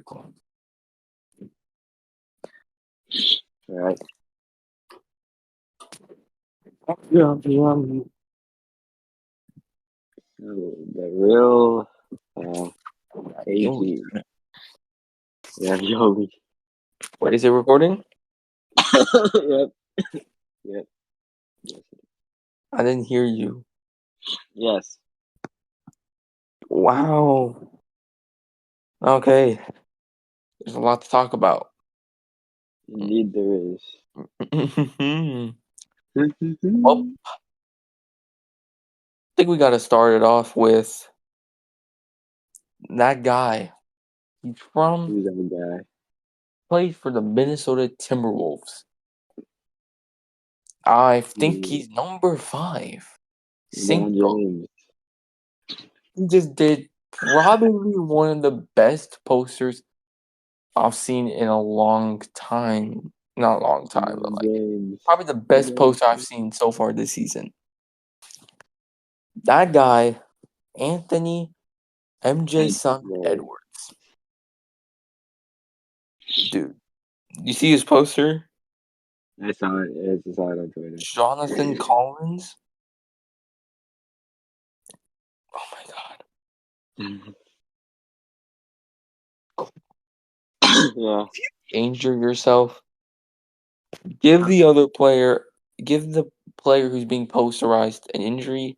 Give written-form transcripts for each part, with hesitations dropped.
close. All right. Yeah. The real AG. Ravioli. Wait, is it recording? Yep. Yep. Yes. I didn't hear you. Yes. Wow. Okay. There's a lot to talk about. Indeed, there is. Well, I think we got to start it off with that guy. He's from Who's that guy? played for the Minnesota Timberwolves. I think Hmm, he's number 5. LeBron Cinco. James. He just did probably one of the best posters I've seen in a long time. Not a long time, but LeBron like James. probably the best LeBron poster I've seen so far this season. That guy, Anthony MJ James. Son Lord. Edwards. Dude, you see his poster? I saw it. I saw it on Twitter. Jonathan Collins. Oh my god. Yeah. If you injure yourself, give the player who's being posterized an injury.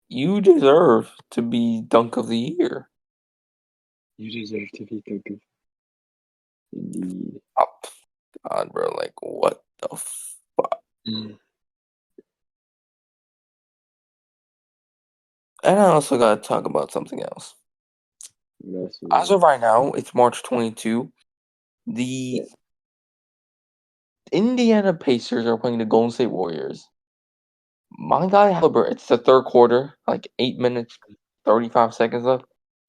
You deserve to be dunk of the year. You deserve to be thinking. Indeed. Oh, God, bro, like what the fuck? And I also gotta talk about something else. What else As is of right now, it's March 22. there? The Indiana Pacers are playing the Golden State Warriors. My guy Halliburton, it's the third quarter, like 8 minutes, 35 seconds left.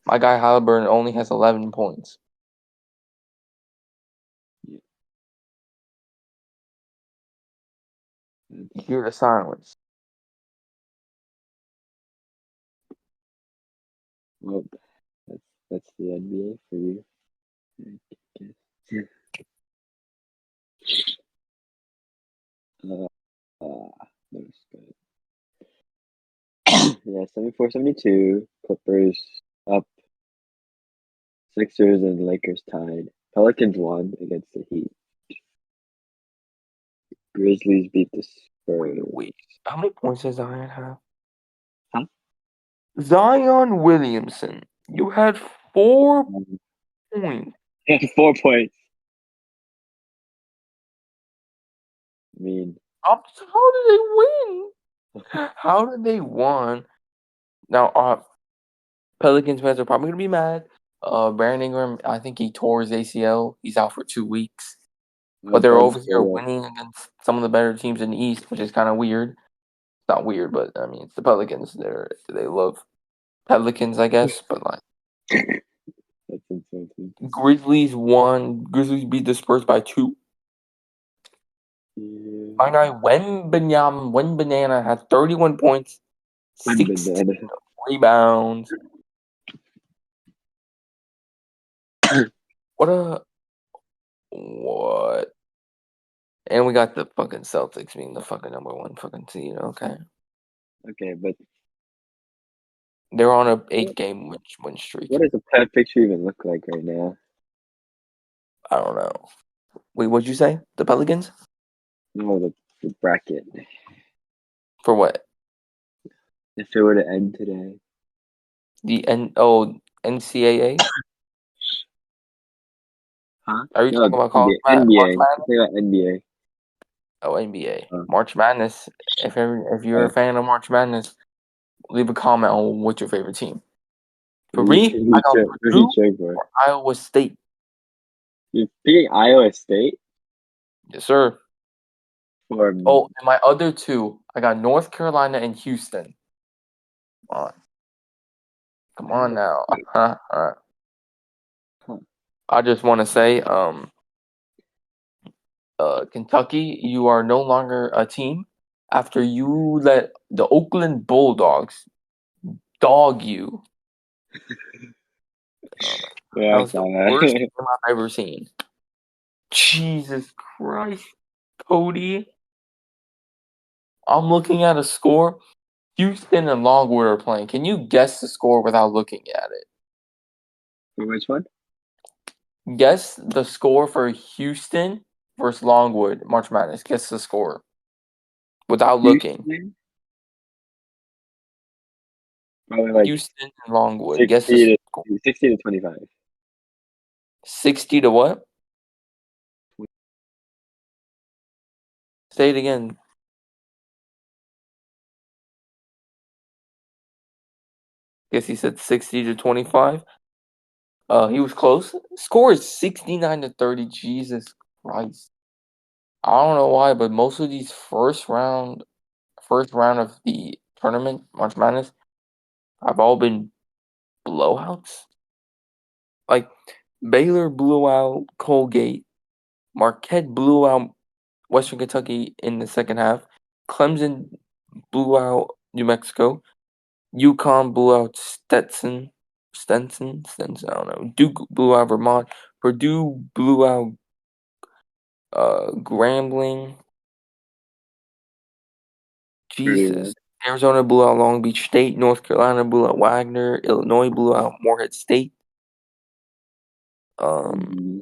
My guy Halliburton only has 11 points. Yeah. You hear the silence. Well, that's the NBA for you. I guess. Uh, that's good. Yeah, 74-72. Clippers up. Sixers and Lakers tied. Pelicans won against the Heat. Grizzlies beat the Spurs. Wait. How many points does Zion have? Huh? Zion Williamson, you had 4 points. 4 points. I mean, How did they win? How did they win? Now, Pelicans fans are probably gonna be mad. Brandon Ingram, I think he tore his ACL. He's out for 2 weeks. But they're over here winning against some of the better teams in the East, which is kind of weird. It's not weird, but I mean, it's the Pelicans. They love Pelicans, I guess. But like, that's insulting. Grizzlies won. Grizzlies beat the Spurs by 2. Yeah. My guy Wembanana had 31 points, I'm 16 banana. rebounds. What? And we got the fucking Celtics being the fucking number 1 fucking seed. Okay, Okay, but they're on a 8-game win streak. what does a pet picture even look like right now? I don't know. Wait, what'd you say? The Pelicans? No, the bracket. For what? If it were to end today. The NCAA? Huh? Are you No, talking about March NBA. Madness? Think about NBA. Oh, NBA. Oh. March Madness. If you're a fan of March Madness, leave a comment on what's your favorite team. For me, I got Who you Purdue cheering for? or Iowa State. You're picking Iowa State Yes, sir. for Oh, and my other 2, I got North Carolina and Houston. Come on now. Huh. I just want to say, Kentucky, you are no longer a team after you let the Oakland Bulldogs dog you Yeah, That I was the saw worst that. game I've ever seen. Jesus Christ, Cody. I'm looking at a score. Houston and Longwood are playing. Can you guess the score without looking at it? For which one? Guess the score for Houston versus Longwood March Madness. Guess the score without looking. Houston? Probably like Houston and Longwood. Guess the 60 score. to 60 to 25. 60 to what? Say it again. Guess he said 60 to 25. He was close. Score is 69 to 30. Jesus Christ. I don't know why, but most of these first round of the tournament, March Madness, have all been blowouts. Like Baylor blew out Colgate, Marquette blew out Western Kentucky in the second half, Clemson blew out New Mexico, UConn blew out Stenson, I don't know. Duke blew out Vermont, Purdue blew out Grambling. Pretty Jesus. much. Arizona blew out Long Beach State, North Carolina blew out Wagner, Illinois blew out Morehead State. Um, Mm-hmm.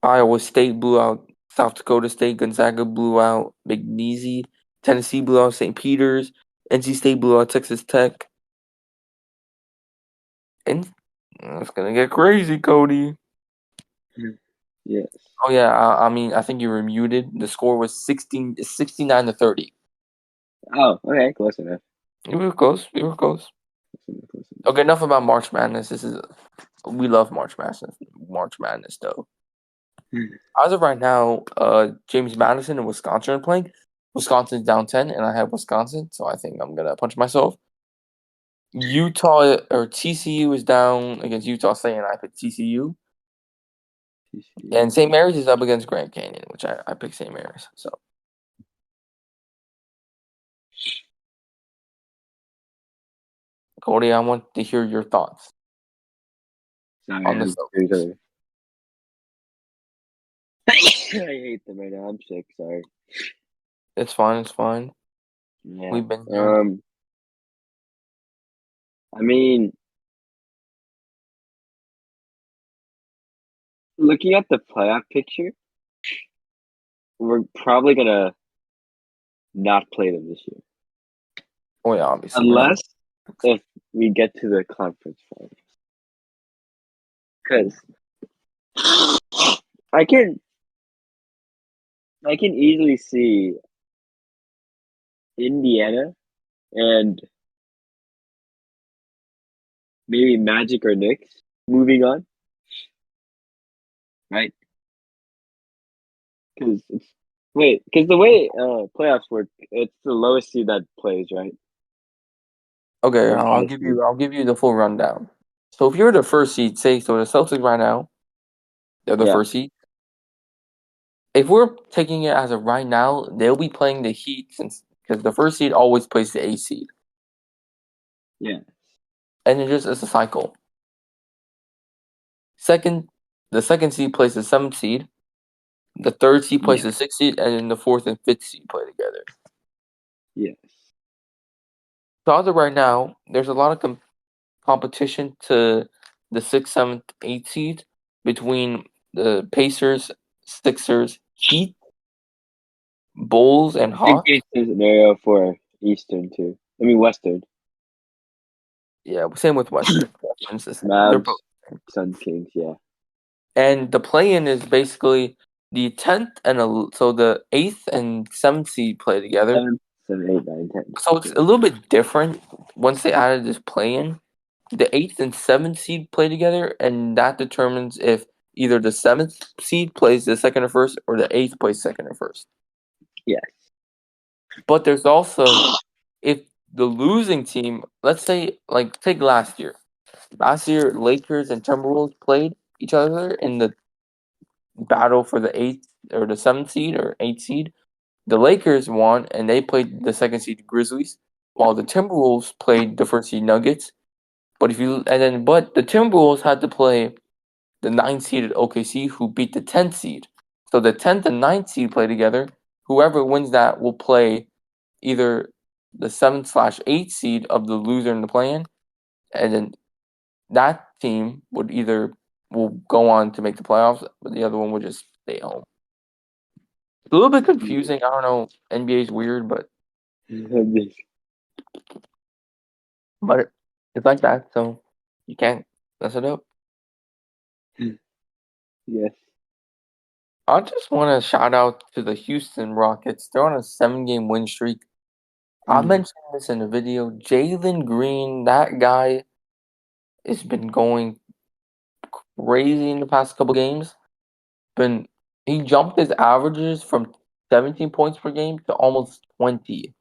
Iowa State blew out South Dakota State. Gonzaga blew out McNeese. Tennessee blew out St. Peter's. NC State blew out Texas Tech. And it's gonna get crazy, Cody. Yes. Oh yeah, I mean, I think you were muted. The score was 69 to 30. Oh, okay, close enough. We were close. We were close. Close Okay, enough about March Madness. We love March Madness. March Madness, though. enough. As of right now, James Madison and Wisconsin are playing. Wisconsin's down 10, and I have Wisconsin, so I think I'm gonna punch myself. Utah or TCU is down against Utah State, and I picked TCU. And St. Mary's is up against Grand Canyon, which I picked St. Mary's. So, Cody, I want to hear your thoughts Sorry, on the I'm very Celtics. sorry. I hate them right now. I'm sick. Sorry. It's fine. It's fine. Yeah. We've been here. I mean, looking at the playoff picture, we're probably gonna not play them this year, Oh yeah, obviously we're not. unless if we get to the conference finals. Because I can, I can easily see Indiana and maybe Magic or Knicks moving on, right? Because because the way playoffs work, it's the lowest seed that plays, right? Okay, Or the I'll highest give seed. you. I'll give you the full rundown. So if you're the first seed, say so the Celtics right now, they're the Yeah, first seed. If we're taking it as of right now, they'll be playing the Heat since because the first seed always plays the 8th seed, yeah, and it's a cycle. Second, the second seed plays the 7th seed. The third seed plays yeah, the 6th seed, and then the fourth and fifth seed play together. yes. So as of right now, there's a lot of competition to the 6th, 7th, 8th seed between the Pacers, Sixers, Heat, Bulls, and Same Hawks. case scenario for Eastern too. I mean Western. Yeah, same with Western. It's the same. They're both. Mavs, Sun Kings, yeah. And the play-in is basically the 10th so the 8th and 7th seed play together. 7, 7, 8, 9, 10. So it's Yeah. a little bit different once they added this play-in. The 8th and 7th seed play together, and that determines if either the 7th seed plays the second or first, or the 8th plays second or first. Yeah. But there's also if the losing team, let's say, like take last year. Last year, Lakers and Timberwolves played each other in the battle for the 8th or the 7th seed or 8th seed. The Lakers won, and they played the second seed Grizzlies, while the Timberwolves played the first seed Nuggets. But the Timberwolves had to play the 9th seeded OKC, who beat the 10th seed. So the 10th and 9th seed play together. Whoever wins that will play either the 7th/8th seed of the loser in the play-in, and then that team will go on to make the playoffs, but the other one will just stay home. It's a little bit confusing. I don't know. NBA is weird, but it's like that, so you can't mess it up. Yes. I just want to shout out to the Houston Rockets. They're on a 7-game win streak. I mentioned this in the video. Jalen Green, that guy, has been going crazy in the past couple games. He jumped his averages from 17 points per game to almost 20.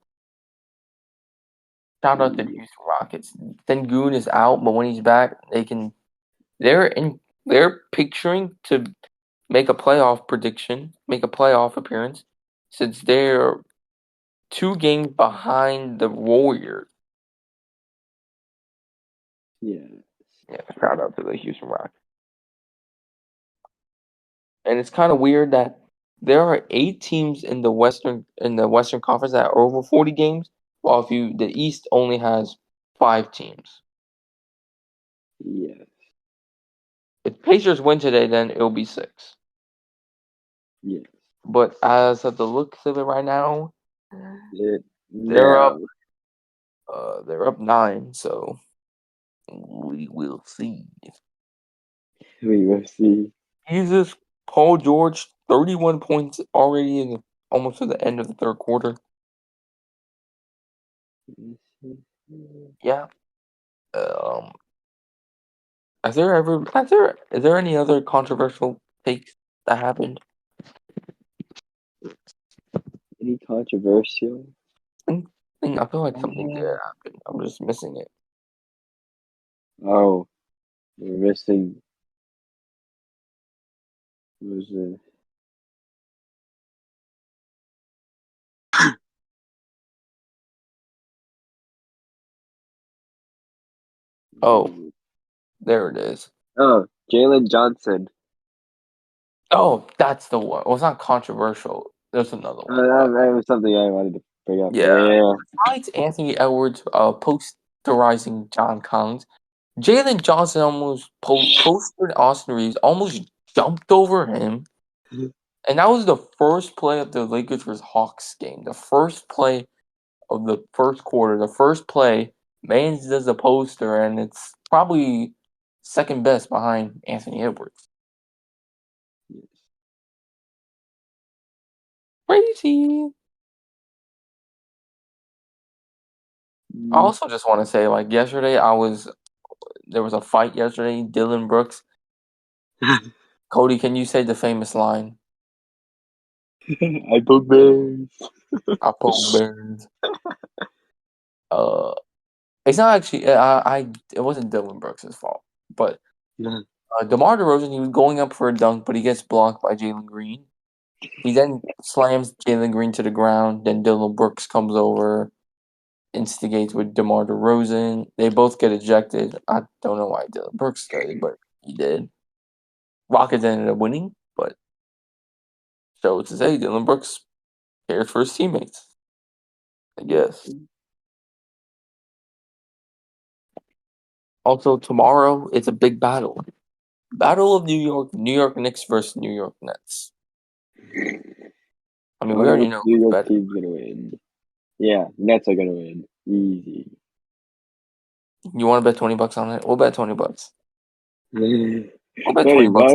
Shout out to the Houston Rockets. Sengun is out, but when he's back, they're picturing to make a playoff appearance, since they're 2 games behind the Warriors. Yeah. Yeah, shout out to the Houston Rockets. And it's kind of weird that there are 8 teams in the Western Conference that are over 40 games, while the East only has 5 teams. Yes. If Pacers win today, then it'll be 6. Yes. But as of the looks of it right now, they're Yeah. up. They're up 9. So we will see. We will see. Jesus, Paul George, 31 points already almost to the end of the third quarter. Yeah. Is there any other controversial takes that happened? Any controversial? I feel like something did happen. I'm just missing it. Oh, we're missing. Was it? Oh, there it is. Oh, Jalen Johnson. Oh, that's the one. Well, it's not controversial. There's another one, but That was something I wanted to bring up. yeah. Yeah. Besides Anthony Edwards posterizing John Collins, Jalen Johnson almost posted Austin Reeves, almost jumped over him. And that was the first play of the Lakers vs. Hawks game. The first play of the first quarter. The first play, Mains does a poster, and it's probably second best behind Anthony Edwards. Crazy. I also just want to say, like, yesterday, there was a fight yesterday. Dylan Brooks. Cody, can you say the famous line? I poke bears. I poke bears. It's not actually. It wasn't Dylan Brooks' fault, but DeMar DeRozan, he was going up for a dunk, but he gets blocked by Jalen Green. He then slams Jalen Green to the ground. Then Dylan Brooks comes over, instigates with DeMar DeRozan. They both get ejected. I don't know why Dylan Brooks did, but he did. Rockets ended up winning, but so to say, Dylan Brooks cares for his teammates. I guess. Also, tomorrow it's a big battle. Battle of New York. New York Knicks versus New York Nets. I mean, we Wonder already which know New who's York better. team's gonna win. Yeah, Nets are gonna win. Easy. You want to bet $20 on it? We'll bet $20. We'll bet 20 $20 bucks?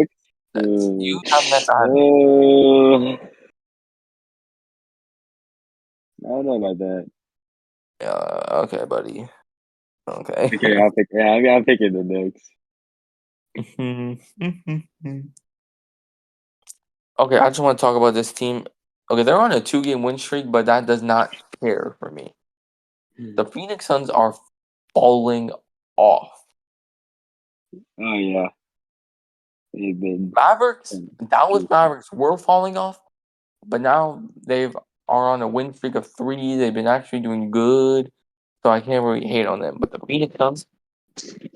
Nets. You have Nets. I have Nets. I don't know about that. Okay, buddy. Okay. Okay, I'll pick. Yeah, I'm picking the Knicks. Okay, I just want to talk about this team. Okay, they're on a 2-game win streak, but that does not care for me. The Phoenix Suns are falling off. Oh yeah, they've been. Dallas Mavericks were falling off, but now are on a win streak of 3. They've been actually doing good, so I can't really hate on them. But the Phoenix Suns,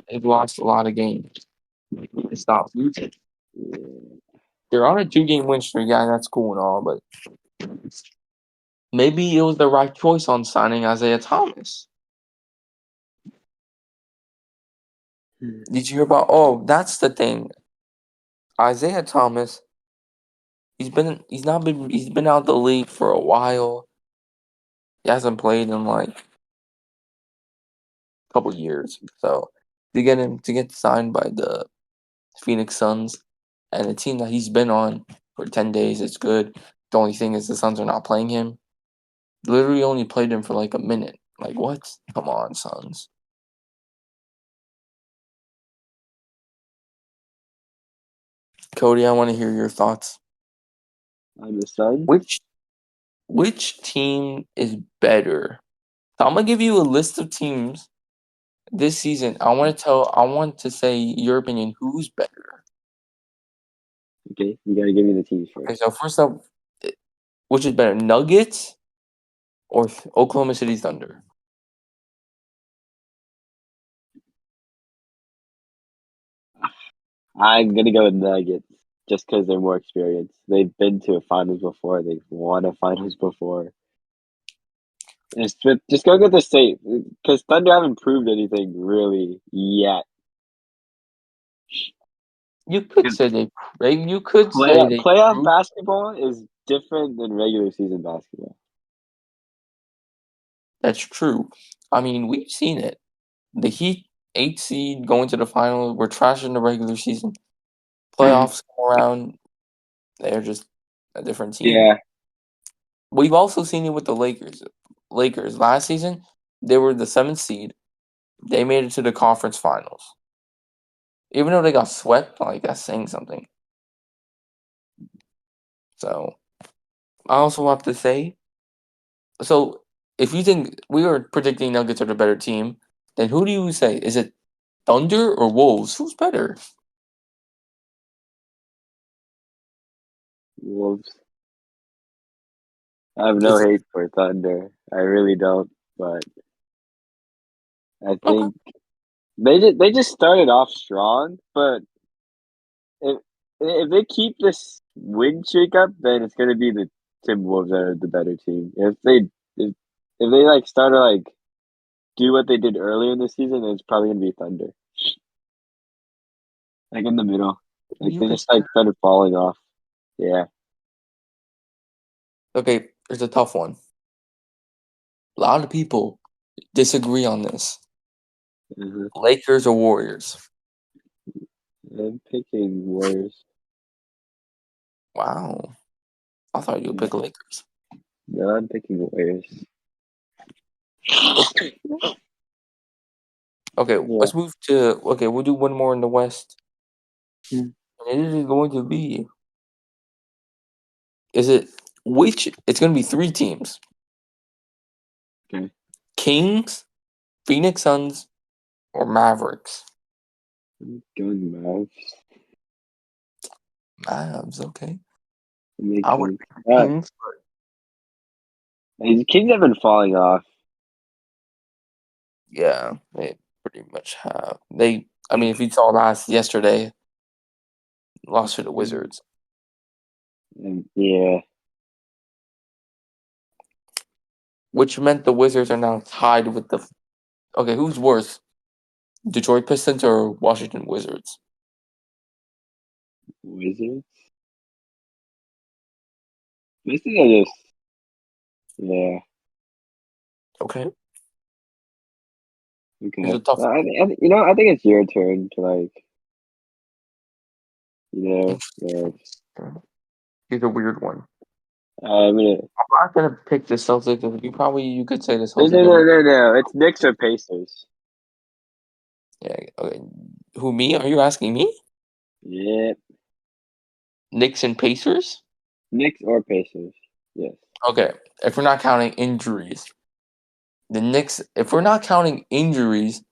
They've lost a lot of games. They stopped losing. Yeah. They're on a 2-game win streak. Yeah, that's cool and all, but maybe it was the right choice on signing Isaiah Thomas. Did you hear about? Oh, that's the thing. Isaiah Thomas. He's been out the league for a while. He hasn't played in like a couple years. So to get signed by the Phoenix Suns and a team that he's been on for 10 days, it's good. The only thing is the Suns are not playing him. Literally only played him for like a minute. Like what? Come on, Suns. Cody, I want to hear your thoughts. On the Suns? Which team is better? So I'm gonna give you a list of teams this season. I want to say your opinion. Who's better? Okay, you gotta give me the teams Okay, first. so first up, which is better, Nuggets or Oklahoma City Thunder? I'm gonna go with Nuggets just because they're more experienced. They've been to a finals before. They've won a finals before. Just go with the state because Thunder haven't proved anything really yet. You could 'Cause say you could say they playoff proved. basketball is different than regular season basketball. That's true. I mean, we've seen it. The Heat, 8 seed, going to the finals. We're trashing the regular season. Playoffs come around. They're just a different team. Yeah, We've also seen it with the Lakers. Lakers last season, they were the 7th seed. They made it to the conference finals. Even though they got swept, like that's saying something. So I also have to say, so if you think we were predicting Nuggets are the better team, then who do you say? Is it Thunder or Wolves? Who's better? Wolves. I have no It's hate for Thunder. I really don't, but I okay. think they just started off strong, but if if they keep this win streak up, then it's gonna be the Timberwolves that are the better team. If they like start to like do what they did earlier in the season, then it's probably gonna be Thunder. Like in the middle. Like You they could just say like started falling off. Yeah. that. Okay, there's a tough one. A lot of people disagree on this. hmm Lakers or Warriors? I'm picking Warriors. Wow. I thought you would Yeah. pick Lakers. No, I'm picking Warriors. Okay. Okay, Yeah. let's move to okay, we'll do one more in the West. And it is going to be is it which it's gonna be 3 teams. Okay. Kings, Phoenix Suns, or Mavericks? I'm going Mavs. Mavs, okay. That makes I would sense. pick the Kings, but The Kings have been falling off. yeah, they pretty much have. I mean if you saw yesterday, lost to the Wizards. And yeah. Which meant the Wizards are now tied with the okay, who's worse? Detroit Pistons or Washington Wizards? Wizards? This is just yeah. Okay. It's Okay. a tough I think it's your turn to like, one. like, Here's a weird one. I'm gonna. I'm not gonna pick the Celtics. You could say the No, Celtics no, are no, gonna no, no. It's Knicks or Pacers. yeah, okay. Who me? Are you asking me? Yeah, Knicks and Pacers? Knicks or Pacers. Yes. Okay. If we're not counting injuries. The Knicks if we're not counting injuries,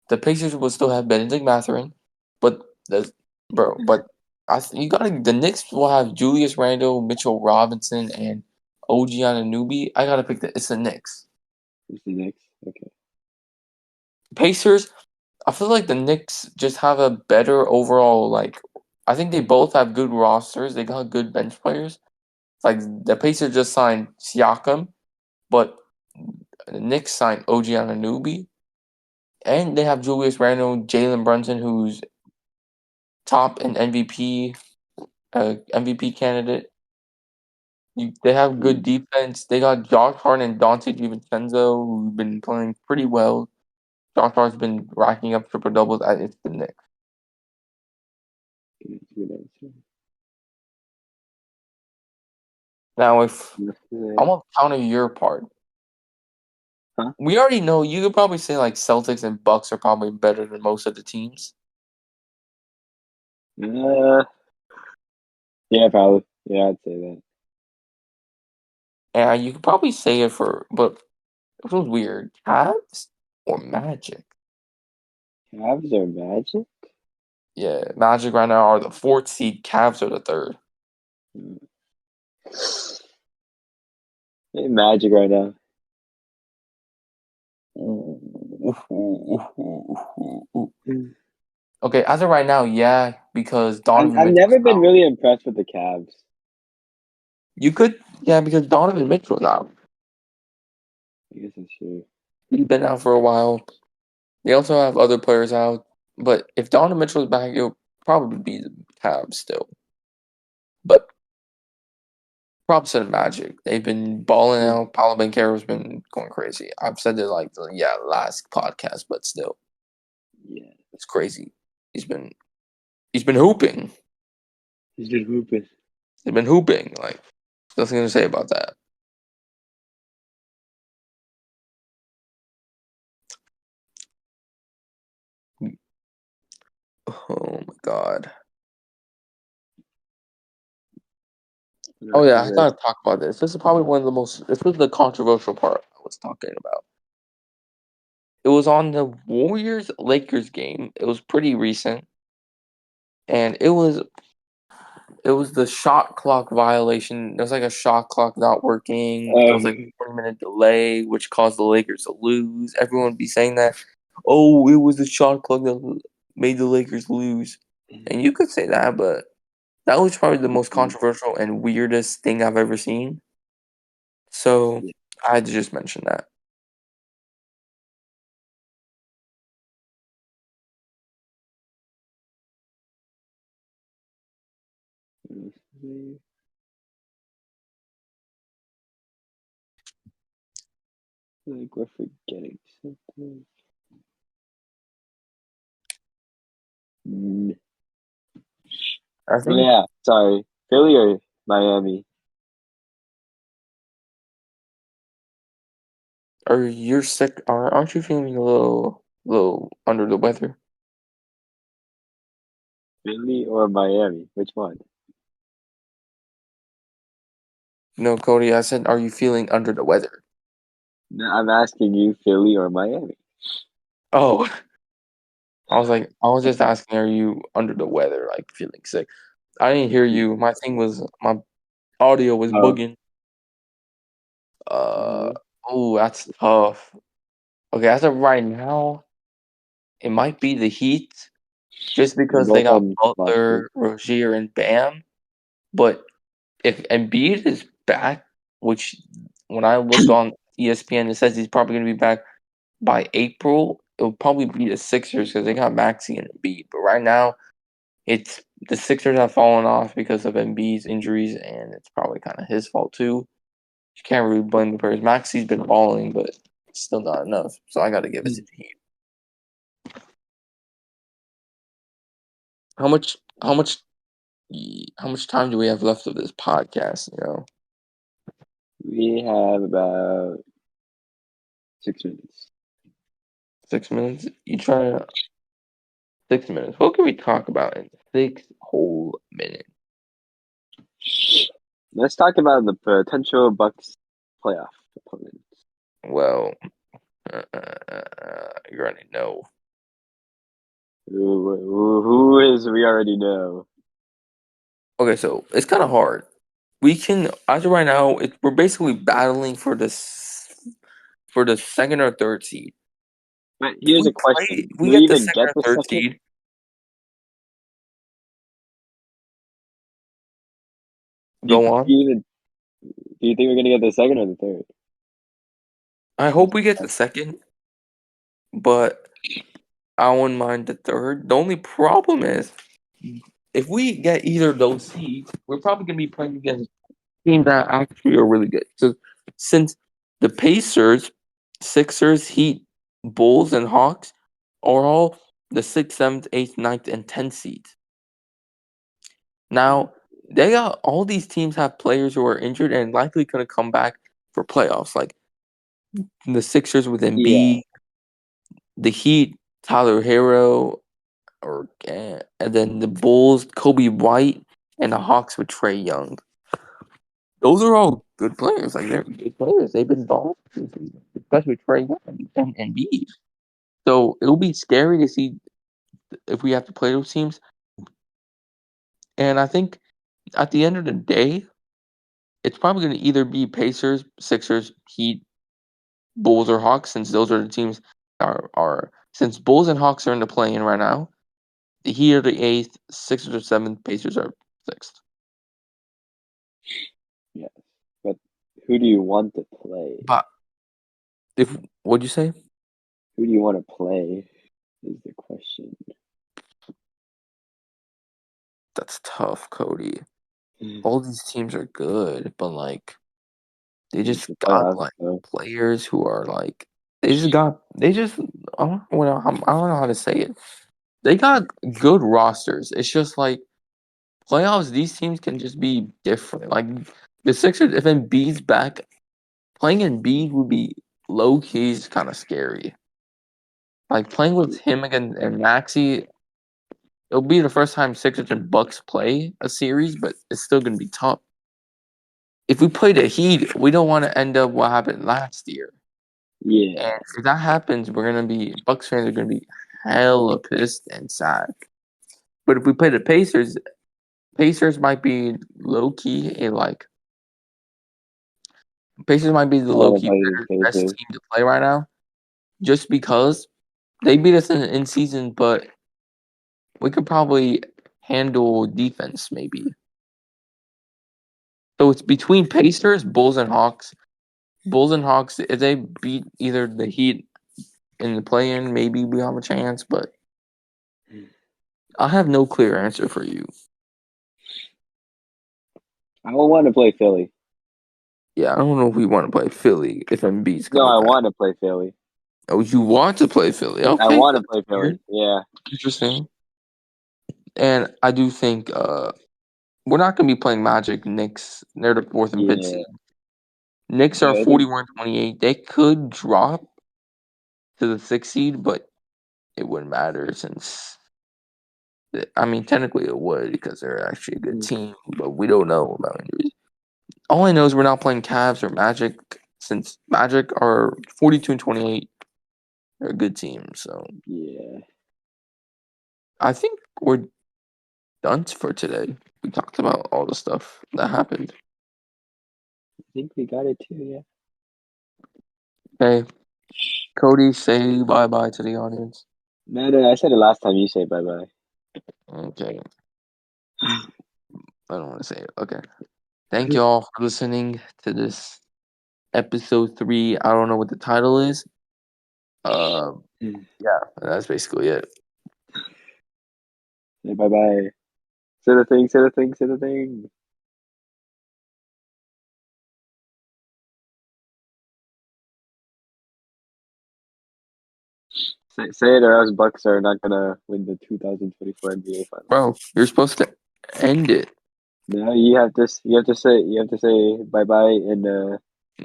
the Pacers will still have Benedict Mathurin, but the but you gotta the Knicks will have Julius Randle, Mitchell Robinson, and OG Anunoby. I gotta pick it's the Knicks. It's the Knicks. Okay. Pacers, I feel like the Knicks just have a better overall, like, I think they both have good rosters. They got good bench players. Like, the Pacers just signed Siakam, but the Knicks signed OG Anunoby. And they have Julius Randle, Jalen Brunson, who's top and MVP candidate. They have good defense. They got Josh Hart and Dante DiVincenzo, who've been playing pretty well. Josh Hart's been racking up triple doubles. It's the Knicks. Good answer. Now, if Yesterday. I'm gonna counter your part, Huh? we already know you could probably say like Celtics and Bucks are probably better than most of the teams. Uh, yeah, probably. Yeah, I'd say that. And you could probably say it but it was weird. Cavs or Magic? Cavs or Magic? Yeah, Magic right now are the fourth seed. Cavs are the third. Hmm. Hey, Magic right now. Okay, as of right now, yeah, because I've, Donovan I've Mitchell's never been out. really impressed with the Cavs. You could, yeah, because Donovan Mitchell's out. I guess that's true. He's been out for a while. They also have other players out, but if Donovan Mitchell's back, it'll probably be the Cavs still. But props to the Magic. They've been balling out. Paolo Banchero's been going crazy. I've said it like the last podcast, but still, Yeah, it's crazy. He's been hooping. he's been hooping. He's been hooping. Like nothing to say about that. Oh my god. Oh yeah, I After gotta talk about this. This is probably one of the most. This was the controversial part I was talking about. It was on the Warriors Lakers game. It was pretty recent, and it was the shot clock violation. There was like a shot clock not working. It was like this. a 20-minute delay, which caused the Lakers to lose. Everyone would be saying that, oh, it was the shot clock that made the Lakers lose. And you could say that, but that was probably the most controversial and weirdest thing I've ever seen. So I had to just mention that. Like we're forgetting something. Mm. I Oh think, yeah, sorry. Philly or Miami? are you sick? Aren't you feeling a little under the weather? Philly or Miami? Which one? No, Cody. I said, are you feeling under the weather? No, I'm asking you, Philly or Miami? Oh, I was just asking, are you under the weather, like feeling sick? I didn't hear you. My audio was Oh, bugging. Uh, uh, oh, that's tough. Okay, as of right now, it might be the Heat, just they're because they both got on Boston. Butler, Rozier, and Bam. But if Embiid is back, which when I looked on ESPN, it says he's probably going to be back by April. It'll probably be the Sixers because they got Maxey and Embiid. But right now, it's the Sixers have fallen off because of Embiid's injuries, and it's probably kind of his fault too. You can't really blame the players. Maxey's been balling, but it's still not enough. So I got to give it to the Heat. How much? How much? How much time do we have left of this podcast? We have about 6 minutes. 6 minutes. You try to 6 minutes. What can we talk about in 6 whole minutes? Let's talk about the potential Bucks playoff opponents. Well, you already know. Who is we already know. Okay, so it's kind of hard. We can, as of right now, we're basically battling for the second or third seed. But If here's we a play, question: if Do we we get the even second get or the third second? seed, Do, go do on. you even do you think we're gonna get the second or the third? I hope we get the second, but I wouldn't mind the third. The only problem is if we get either of those seeds, we're probably gonna be playing against teams that actually are really good. So since the Pacers, Sixers, Heat, Bulls, and Hawks are all the sixth, seventh, eighth, ninth, and tenth seeds. Now they got all these teams have players who are injured and likely gonna come back for playoffs. Like the Sixers with Yeah, Embiid, the Heat, Tyler Hero, and then the Bulls, Kobe White, and the Hawks with Trey Young. Those are all good players. Like they're good players. They've been balling, especially Trey Young and B. So it'll be scary to see if we have to play those teams. And I think at the end of the day, it's probably going to either be Pacers, Sixers, Heat, Bulls, or Hawks, since those are the teams are since Bulls and Hawks are in the play-in right now. The Heat are the eighth, Sixers are seventh, Pacers are sixth. yeah. But who do you want to play? But if what'd you say? Who do you want to play? Is the question. That's tough, Cody. All these teams are good, but like they It's just the got playoffs, like so players who are like they just I don't know how to say it. They got good rosters. It's just like playoffs. These teams can just be different. Like the Sixers, if Embiid's back, playing Embiid would be low key kind of scary. Like playing with him again and Maxi, it'll be the first time Sixers and Bucks play a series, but it's still gonna be tough. If we play the Heat, we don't want to end up what happened last year. yeah. And if that happens, we're gonna be Bucks fans are gonna be hella pissed and sad. But if we play the Pacers, Pacers might be low key a like Pacers might be the I low want to key play the best Pacers. team to play right now, just because they beat us in season, but we could probably handle defense maybe. So it's between Pacers, Bulls, and Hawks. Bulls and Hawks, if they beat either the Heat in the play-in, maybe we have a chance. But I have no clear answer for you. I don't want to play Philly. Yeah, I don't know if we want to play Philly if Embiid's No, coming I back. want to play Philly. Oh, you want to play Philly? I Okay, want to that's play weird, Philly. Yeah. interesting. And I do think we're not going to be playing Magic. Knicks, they're the fourth and fifth Yeah. seed. Knicks are Yeah, I think 41-28. They could drop to the sixth seed, but it wouldn't matter since I mean technically it would because they're actually a good team, but we don't know about injuries. All I know is we're not playing Cavs or Magic since Magic are 42-28. They're a good team, so yeah. I think we're done for today. We talked about all the stuff that happened. I think we got it too, yeah. Hey, Cody, say bye bye to the audience. No, I said it last time. You say bye bye. Okay, I don't want to say it. Okay, thank you all for listening to this episode 3. I don't know what the title is. Yeah, that's basically it. Say bye bye. Say the thing, say the thing, say the thing. Say it or else Bucks are not gonna win the 2024 NBA Finals. Bro, you're supposed to end it. No, you have to say bye bye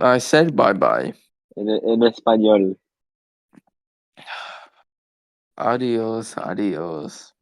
I said bye bye. in Espanol. Adios, adios.